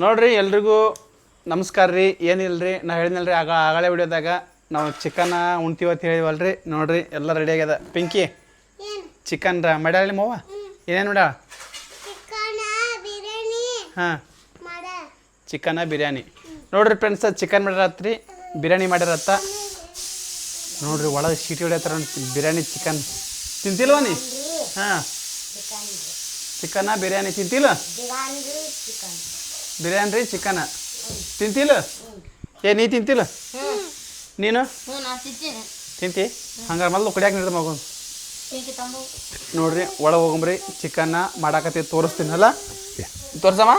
ನೋಡ್ರಿ ಎಲ್ರಿಗೂ ನಮಸ್ಕಾರ ರೀ. ಏನಿಲ್ರಿ, ನಾ ಹೇಳಿದ್ನಲ್ರಿ ಆಗಳೇ ವಿಡಿಯೋದಾಗ ನಾವು ಚಿಕನ್ ಉಣ್ತೀವತ್ತು ಹೇಳಿವಲ್ರಿ. ನೋಡ್ರಿ ಎಲ್ಲ ರೆಡಿ ಆಗ್ಯದ. ಪಿಂಕಿ ಚಿಕನ್ ಮಾಡ್ಯಾಳಿ ಮವ್ವ ಏನೇನು ನೋಡ? ಹಾಂ, ಚಿಕನ ಬಿರಿಯಾನಿ. ನೋಡ್ರಿ ಫ್ರೆಂಡ್ಸ್, ಚಿಕನ್ ಮಾಡ್ಯಾರತ್ರಿ, ಬಿರಿಯಾನಿ ಮಾಡ್ಯಾರತ್ತ. ನೋಡ್ರಿ ಒಳಗೆ ಶೀಟಿ ಹೊಡ್ಯತ್ತಾರ ಬಿರಿಯಾನಿ ಚಿಕನ್. ತಿಂತಿಲ್ವ ನೀ? ಹಾಂ, ಚಿಕನ ಬಿರಿಯಾನಿ ತಿಂತಿಲ್ಲ? ಬಿರಿಯಾನಿ ರೀ ಚಿಕನ ತಿಂತಿಲ್ಲ? ನೀ ತಿಂತಿಲ್ಲ? ನೀನು ತಿಂತಿ? ಹಂಗಾರೆ ಮೊದಲು ಕುಡಿಯಾಕೆ ನಿಡ್ದ ಮಗು. ನೋಡ್ರಿ ಒಳಗೆ ಹೋಗಂಬ್ರಿ, ಚಿಕನ್ನ ಮಾಡಾಕತ್ತಿ ತೋರಿಸ್ತೀನಲ್ಲ. ತೋರ್ಸಮ್ಮ.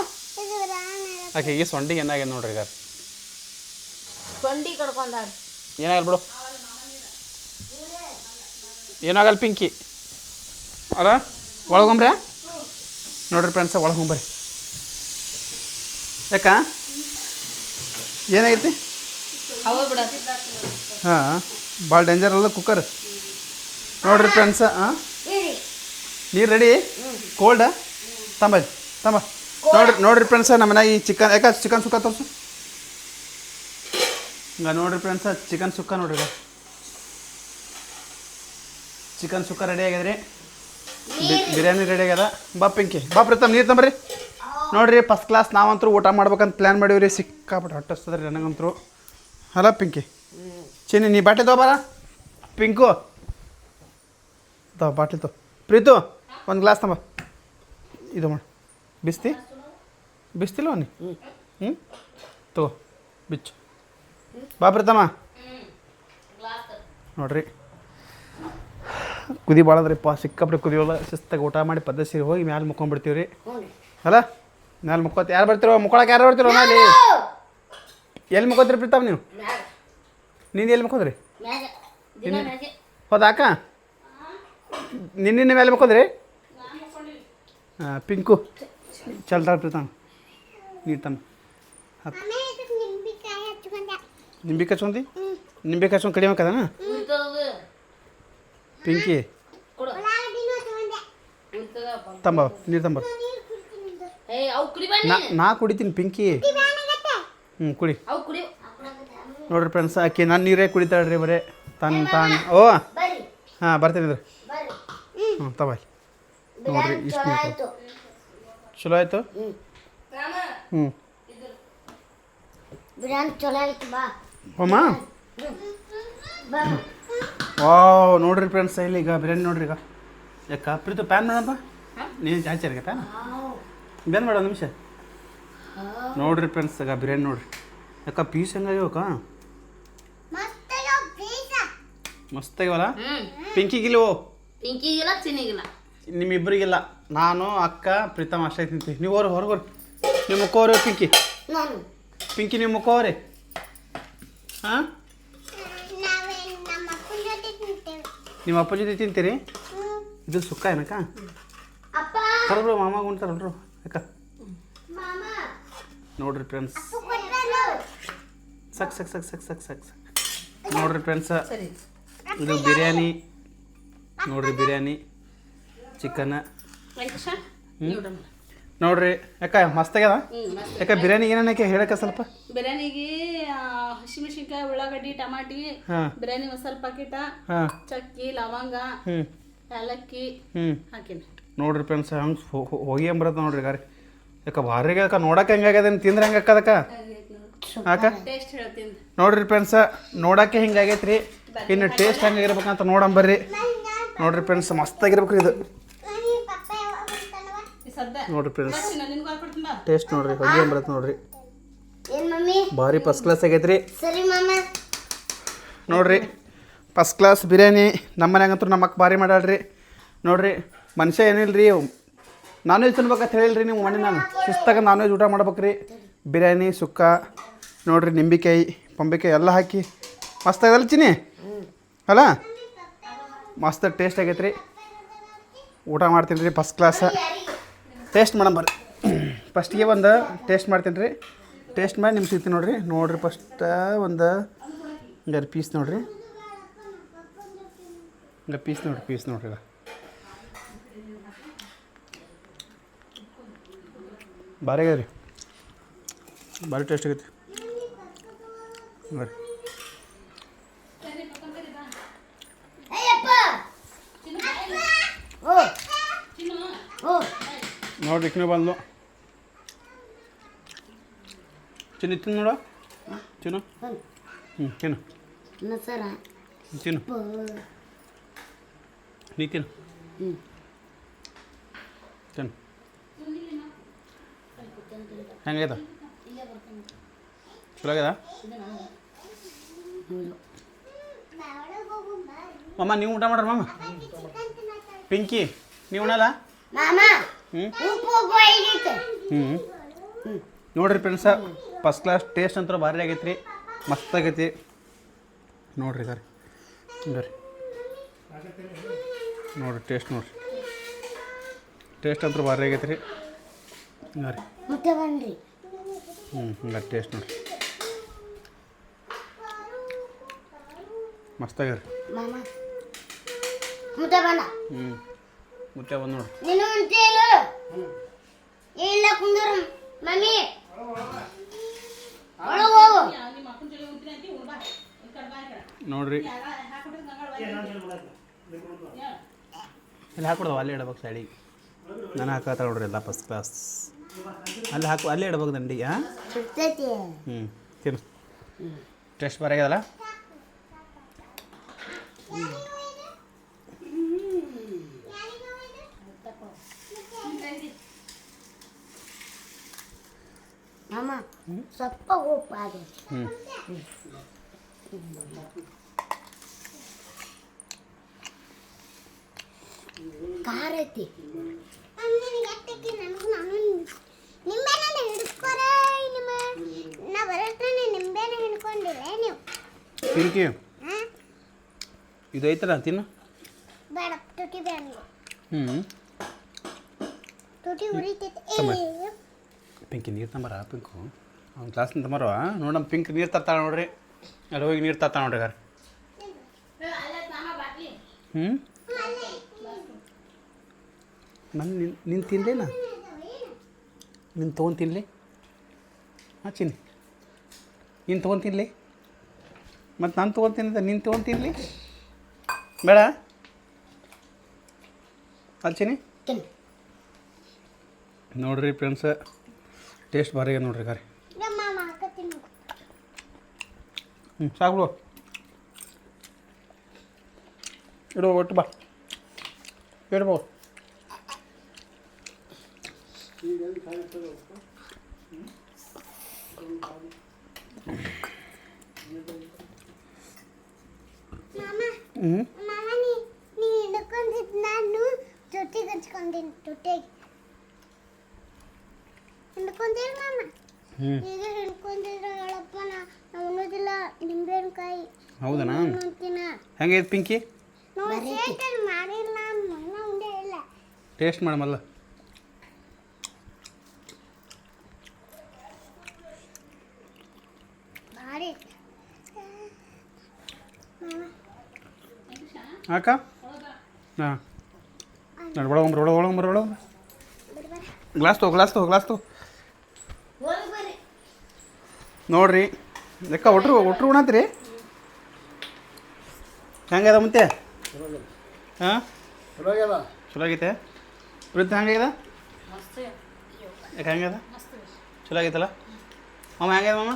ಆಕೆ ಈ ಸೊಂಡಿಗೆ ಏನಾಗ್ಯದ ನೋಡ್ರಿ. ಈಗ ಏನಾಗಲ್ಲ ಬಿಡು, ಏನಾಗಲ್ಲ ಪಿಂಕಿ. ಅಲ್ಲ ಒಳಗೊಂಬ್ರಿ. ನೋಡ್ರಿ ಫ್ರೆಂಡ್ಸ, ಒಳಗೆ ಹೋಗ್ಬರಿ. ಯಾಕ ಏನಾಗೈತಿ? ಹಾಂ, ಭಾಳ ಡೇಂಜರ್ ಅಲ್ಲ ಕುಕ್ಕರ್. ನೋಡ್ರಿ ಫ್ರೆಂಡ್ಸ, ನೀರು ರೆಡಿ? ಕೋಲ್ಡ ತಂಬ ನೋಡ್ರಿ ಫ್ರೆಂಡ್ಸ, ನಮ್ಮ ಮನೆಯಾಗ ಈ ಚಿಕನ್ ಯಾಕೆ ಚಿಕನ್ ಸುಕ್ಕ ತೋರಿಸು. ಈಗ ನೋಡ್ರಿ ಫ್ರೆಂಡ್ಸ, ಚಿಕನ್ ಸುಕ್ಕ ನೋಡ್ರಿ. ಈಗ ಚಿಕನ್ ಸುಕ್ಕ ರೆಡಿ ಆಗ್ಯದ್ರಿ, ಬಿರಿಯಾನಿ ರೆಡಿ ಆಗ್ಯದ. ಬಾ ಪಿಂಕಿ, ಬಾ ಪ್ರೀತಮ್, ನೀರು ತಂಬರಿ. ನೋಡಿರಿ ಫಸ್ಟ್ ಕ್ಲಾಸ್ ನಾವಂತರೂ ಊಟ ಮಾಡ್ಬೇಕಂತ ಪ್ಲ್ಯಾನ್ ಮಾಡೀವ್ರಿ. ಸಿಕ್ಕಾಪಟ್ಟೆ ಹೊಟ್ಟಸ್ತದ್ರಿ ನನಗಂತರೂ. ಅಲ್ಲ ಪಿಂಕಿ? ಚಿನ್ನಿ ನೀ ಬಾಟ್ಲಿ ತಗೋ ಬಾರ. ಪಿಂಕು ಬಾಟ್ಲಿ ತಗೋ. ಪ್ರೀತು ಒಂದು ಗ್ಲಾಸ್ ತಂಬ. ಇದು ಮಾಡಿ ಬಿಸ್ತಿಲ್ವ ನೀ? ತಗೋ ಬಿಚ್ಚು. ಬಾ ಪ್ರೀತಮ್ಮ. ನೋಡ್ರಿ ಕುದಿ ಭಾಳದ್ರಿಪ್ಪ, ಸಿಕ್ಕಾಪಟ್ಟೆ ಕುದಿಯೋಲ್ಲ. ಶಿಸ್ತಾಗಿ ಊಟ ಮಾಡಿ ಪದ್ಧತಿ ಹೋಗಿ ಮ್ಯಾಲೆ ಮುಕ್ಕೊಂಡ್ಬಿಡ್ತೀವಿ ರೀ. ಅಲ್ಲ ಮ್ಯಾಲೆ ಮುಕ್ಕೋತಿ ಯಾರು ಬರ್ತಿರೋ? ಮುಕ್ಕೊಳಕ್ಕೆ ಯಾರು ಬರ್ತಿರೋ ಮ್ಯಾಲೆ? ಎಲ್ಲಿ ಮುಕ್ಕೋತೀರಿ ಪ್ರೀತಮ್ ನೀವು? ನೀನು ಎಲ್ಲಿ ಮುಕ್ಕೋದ್ರಿ? ಹೌದಾಕ ನಿನ್ನೆ ಮೇಲೆ ಮುಕ್ಕೋದ್ರಿ? ಹಾಂ, ಪಿಂಕು ಚಲ್ತಾಳ ಪ್ರೀತಮ್. ನೀರು ತಮ್ಮ. ನಿಂಬೆ ಹಚ್ಕೊಂಡಿ? ನಿಂಬೆ ಹಚ್ಕೊಂಡು ಕಡಿಮೆ ಹಾಕದನ ಪಿಂಕಿ? ತಂಬ ನೀರು ತಂಬ. ನಾ ಕುಡಿತೀನಿ ಪಿಂಕಿ. ಕುಡಿ. ನೋಡ್ರಿ ಫ್ರೆಂಡ್ಸ್, ಆಕೆ ನಾನು ನೀರೇ ಕುಡಿತಾಳ್ರಿ ಬರೀ ತಾನು. ಓ ಹಾಂ, ಬರ್ತೀನಿ ಇದ್ರಿ. ತಬ ನೋಡ್ರಿ ಇಷ್ಟು ನೀರು ಚಲೋ ಆಯಿತು. ಹೋಮ ವಾವ್. ನೋಡ್ರಿ ಫ್ರೆಂಡ್ಸ್, ಇಲ್ಲಿ ಈಗ ಬಿರಿಯಾನಿ ನೋಡ್ರಿ. ಈಗ ಯಾಕ ಪ್ರೀತು ಪ್ಯಾನ್ ಮಾಡಪ್ಪ, ನೀನು ಚಾಚಾರಿಗೆ ಪ್ಯಾನ್ ಬೇನ್ ಮಾಡ ಒಂದು ನಿಮಿಷ. ನೋಡ್ರಿ ಫ್ರೆಂಡ್ಸ್, ಈಗ ಬಿರಿಯಾನಿ ನೋಡ್ರಿ. ಯಾಕ ಪೀಸ್ ಹೆಂಗಾಗ್ಯವಕ್ಕ? ಮಸ್ತ್ ಆಗ್ಯವಲ್ಲ. ಪಿಂಕಿಗಿಲ್ವೋ? ಪಿಂಕಿಗಿಲ್ಲ, ಚಿನ್ನಿಗಿಲ್ಲ, ನಿಮ್ಮಿಬ್ಬರಿಗಿಲ್ಲ. ನಾನು ಅಕ್ಕ ಪ್ರೀತಮ್ ಅಷ್ಟೇ ತಿಂತೀವಿ. ನೀವು ಹೊರಗೋರಿ, ನಿಮ್ಮ ಮುಖೋರಿ. ಪಿಂಕಿ ನಿಮ್ಮ ಮುಖೋರಿ. ಹಾಂ, ನಿಮ್ಮ ಅಪ್ಪ ಜೊತೆ ತಿಂತೀರಿ? ಇದು ಸುಕ್ಕ ಏನಕ್ಕ? ಕರಬ್ರು ಮಾಮ ಉಣ್ತಾರಲ್ರು ಯಾಕ? ನೋಡ್ರಿ ಫ್ರೆಂಡ್ಸ್, ಸಕ್ ನೋಡ್ರಿ ಫ್ರೆಂಡ್ಸ, ಇದು ಬಿರಿಯಾನಿ ನೋಡ್ರಿ. ಬಿರಿಯಾನಿ ಚಿಕನ್ ನೋಡ್ರಿ. ಯಾಕ ಮಸ್ತ್ ಆಗ್ಯದ? ಯಾಕ ಬಿರಿಯಾನಿ ಏನೇನಕ್ಕೆ ಹೇಳಕ್ಕ ಸ್ವಲ್ಪ? ಬಿರಿಯಾನಿಗೆ ಹಸಿಮೆಣಸಿನ್ಕಾಯಿ, ಉಳ್ಳಾಗಡ್ಡಿ, ಟಮಾಟಿ, ಬಿರಿಯಾನಿ ಮಸಾಲ ಪಾಕಿಟ, ಚಕ್ಕಿ, ಲವಂಗ, ಏಲಕ್ಕಿ ಹಾಕಿನಿ. ನೋಡ್ರಿ ಫ್ರೆಂಡ್ಸ್, ಹಂಗೆ ಹೋಗಿ ಬರತ್ತ ನೋಡ್ರಿ ಗಾರಿ. ಯಾಕ ಭಾರಿ ಯಾಕ ನೋಡಕ್ಕೆ ಹೆಂಗಾಗ್ಯದ? ತಿಂದ್ರೆ ಹೆಂಗೆ ಅಕ್ಕದಕ್ಕ? ಯಾಕ ನೋಡ್ರಿ ಫ್ರೆಂಡ್ಸ, ನೋಡಕ್ಕೆ ಹಿಂಗಾಗೈತ್ರಿ. ಇನ್ನು ಟೇಸ್ಟ್ ಹೆಂಗಾಗಿರ್ಬೇಕಂತ ನೋಡಂಬರ್ರಿ. ನೋಡ್ರಿ ಫ್ರೆಂಡ್ಸ್, ಮಸ್ತಾಗಿರ್ಬೇಕು ಇದು. ನೋಡ್ರಿ ಫ್ರೆಂಡ್ಸ್, ಟೇಸ್ಟ್ ನೋಡ್ರಿ, ಹೋಗಿ ಬರತ್ತೆ ನೋಡ್ರಿ. ಭಾರಿ ಫಸ್ಟ್ ಕ್ಲಾಸ್ ಆಗೈತ್ರಿ. ನೋಡ್ರಿ ಫಸ್ಟ್ ಕ್ಲಾಸ್ ಬಿರಿಯಾನಿ. ನಮ್ಮ ಮನ್ಯಾಗಂತೂ ನಮ್ಮ ಅಕ್ಕ ಭಾರಿ ಮಾಡ್ಯಾಳ್ರಿ. ನೋಡ್ರಿ ಮನುಷ್ಯ ಏನಿಲ್ರಿ, ನಾನ್ ವೆಜ್ ತಿನ್ಬೇಕಂತ ಹೇಳಿಲ್ರಿ ನೀವು ಮನೆ. ನಾನು ಶಿಸ್ತಾಗ ನಾನ್ ವೆಜ್ ಊಟ ಮಾಡ್ಬೇಕ್ರಿ. ಬಿರಿಯಾನಿ ಸುಕ್ಕ ನೋಡ್ರಿ, ನಿಂಬೆಕಾಯಿ ಪಂಬೆಕಾಯಿ ಎಲ್ಲ ಹಾಕಿ ಮಸ್ತ್ ಆಗಲ್ಲ ಚಿನ್ನಿ? ಅಲ್ಲ ಮಸ್ತ್ ಟೇಸ್ಟ್ ಆಗೈತ್ರಿ. ಊಟ ಮಾಡ್ತೀನಿ ರೀ ಫಸ್ಟ್ ಕ್ಲಾಸ. ಟೇಸ್ಟ್ ಮಾಡಂಬರ್ರಿ. ಫಸ್ಟಿಗೆ ಒಂದು ಟೇಸ್ಟ್ ಮಾಡ್ತೀನಿ ರೀ. ಟೇಸ್ಟ್ ಮಾಡಿ ನಿಮ್ಗೆ ಸಿಗ್ತೀನಿ ನೋಡ್ರಿ. ನೋಡ್ರಿ ಫಸ್ಟ್ ಒಂದು ಹಿಂಗಾರು ಪೀಸ್ ನೋಡ್ರಿ. ಹಿಂಗೆ ಪೀಸ್ ನೋಡ್ರಿ. ಭಾರಿ ಆಗ್ಯದ ರೀ. ಭಾರಿ ಟೇಸ್ಟ್ ಆಗೈತಿ ಬರ್ರಿ ನೋಡ್ರಿ ಚಿನ್ನು ಬಂದು ಚಿನ್ನು ತಿನ್ನು ನೋಡ ಚಿನ್ನು ತಿನ್ನು ತಿನ್ನು ನೀ ತಿನ್ನು ತಿನ್ನು ಹೆಂಗೈತ ಚಲೋ ಆಗ್ಯದ ಮಮ್ಮ ನೀವು ಊಟ ಮಾಡ್ರಿ ಮಮ್ಮ ಪಿಂಕಿ ನೀವು ಉಣಲ್ಲ ನೋಡ್ರಿ ಫ್ರೆಂಡ್ಸ ಫಸ್ಟ್ ಕ್ಲಾಸ್ ಟೇಸ್ಟ್ ಅಂತೂ ಭಾರಿ ಆಗೈತೆ ರೀ ಮಸ್ತ್ ಆಗೈತಿ ನೋಡ್ರಿ ಸರ್ ಬರ್ರಿ ನೋಡ್ರಿ ಟೇಸ್ಟ್ ನೋಡ್ರಿ ಟೇಸ್ಟ್ ಅಂತೂ ಭಾರಿ ಆಗೈತೆ ರೀ ಬರ್ರಿ ಹಂಗಾರೆ ಟೇಸ್ಟ್ ನೋಡ್ರಿ ಮಸ್ತ್ ಆಗ್ಯಾರ ಮುತ್ತೆ ಬಂದು ನೋಡ್ರಿ ಅಲ್ಲಿ ಹಾಕೊಡ್ದವ ಅಲ್ಲಿ ಇಡಬೇಕು ಸೈಡಿಗೆ ನಾನು ಹಾಕತ್ತ ನೋಡ್ರಿ ಎಲ್ಲ ಫಸ್ಟ್ ಕ್ಲಾಸ್ ಅಲ್ಲಿ ಹಾಕು ಅಲ್ಲೇ ಇಡಬೇಕು ದಂಡಿ ತಿನ್ನು ಟೇಸ್ಟ್ ಬರಾಗ್ಯದಲ್ಲ ಸ್ವಲ್ಪ ಉಪ್ಪಾಗಿ ಖಾರ ಐತಿ ಪಿಂಕಿ ಇದು ಐತಲ್ಲ ತಿನ್ನು ಪಿಂಕಿ ನೀರು ತಂಬರ ಪಿಂಕು ಅವ್ನ ಕ್ಲಾಸ್ನ ತಂಬರವ ನೋಡಮ್ಮ ಪಿಂಕ್ ನೀರು ತರ್ತಾಳೆ ನೋಡ್ರಿ ಅಲ್ಲಿ ಹೋಗಿ ನೀರು ತರ್ತಾಳೆ ನೋಡ್ರಿ ಗಾರ ನಾನು ನಿನ್ನ ತಿನ್ಲೇನಾ ನಿನ್ನ ತೊಗೊಂಡು ತಿನ್ಲಿ ಚಿನ್ನಿ ನೀನು ತೊಗೊಂಡು ತಿನ್ಲಿ ಮತ್ತು ನಾನು ತೊಗೊಂಡು ತಿನ್ನಿದ್ದೆ ನೀನು ತೊಗೊಂಡು ತಿನ್ಲಿ ಬೇಡ ಚಿನ್ನಿ ನೋಡ್ರಿ ಫ್ರೆಂಡ್ಸ ಟೇಸ್ಟ್ ಭಾರಿ ನೋಡ್ರಿ ಗಾರಿ ಸಾಕು ಬಿಡು ಇಡು ಒಟ್ಟು ಬಾ ಇಡ್ಬೋ ಹೌದನಾ ಹೆಂಗೈತೆ ಪಿಂಕಿ ಟೇಸ್ಟ್ ಮಾಡಮಲ್ಲ ಅಕ್ಕ ಹಾಂ ನಾನು ಒಳಗೊಂಬ್ರ ಗ್ಲಾಸ್ ತಗೋ ನೋಡ್ರಿ ಲೆಕ್ಕ ಒಟ್ರು ಉಣತ್ರಿ ಹೆಂಗದ ಮುಂತೆ ಹಾಂ ಚಲೋ ಆಗೈತೆ ವೃದ್ಧ ಹೆಂಗಾಗ್ಯದ ಯಾಕೆ ಹೆಂಗದ ಚಲೋ ಆಗೈತಲ್ಲ ಮಾಮ ಹೆಂಗ್ಯದ ಮಾಮ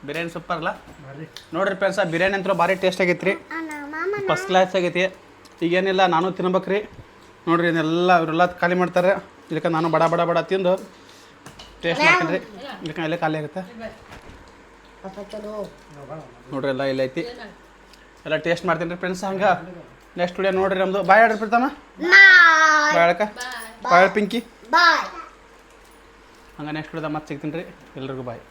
ಬಿರಿಯಾನಿ ಸೂಪರ್ ಅಲ್ಲ ನೋಡ್ರಿ ಫ್ರೆಂಡ್ಸ ಬಿರಿಯಾನಿ ಅಂತೂ ಭಾರಿ ಟೇಸ್ಟ್ ಆಗೈತೆ ರೀ ಫಸ್ಟ್ ಕ್ಲಾಸ್ ಆಗೈತಿ ಈಗೇನಿಲ್ಲ ನಾನು ತಿನ್ಬೇಕ್ರಿ ನೋಡ್ರಿ ಇದನ್ನೆಲ್ಲ ಇವರೆಲ್ಲ ಖಾಲಿ ಮಾಡ್ತಾರೆ ಇದಕ್ಕೆ ನಾನು ಬಡ ತಿಂದು ಟೇಸ್ಟ್ ಮಾಡ್ತೀನಿ ರೀ ಇದಕ್ಕೆ ಎಲ್ಲ ಖಾಲಿ ಆಗುತ್ತೆ ನೋಡ್ರಿ ಎಲ್ಲ ಇಲ್ಲ ಐತಿ ಎಲ್ಲ ಟೇಸ್ಟ್ ಮಾಡ್ತೀನಿ ರೀ ಫ್ರೆಂಡ್ಸ್ ಹಂಗೆ ನೆಕ್ಸ್ಟ್ ವಿಡಿಯೋ ನೋಡ್ರಿ ನಮ್ಮದು ಬಾಯ್ ಆಡ್ರಿ ಬಿಡ್ತಾಮ ಬಾಯ್ ಅಳಕ ಬಾಯ್ ಪಿಂಕಿ ಹಂಗೆ ನೆಕ್ಸ್ಟ್ ವಿಡಿಯೋದಾಗ ಮತ್ತೆ ಸಿಗ್ತೀನಿ ರೀ ಎಲ್ರಿಗೂ ಬಾಯ್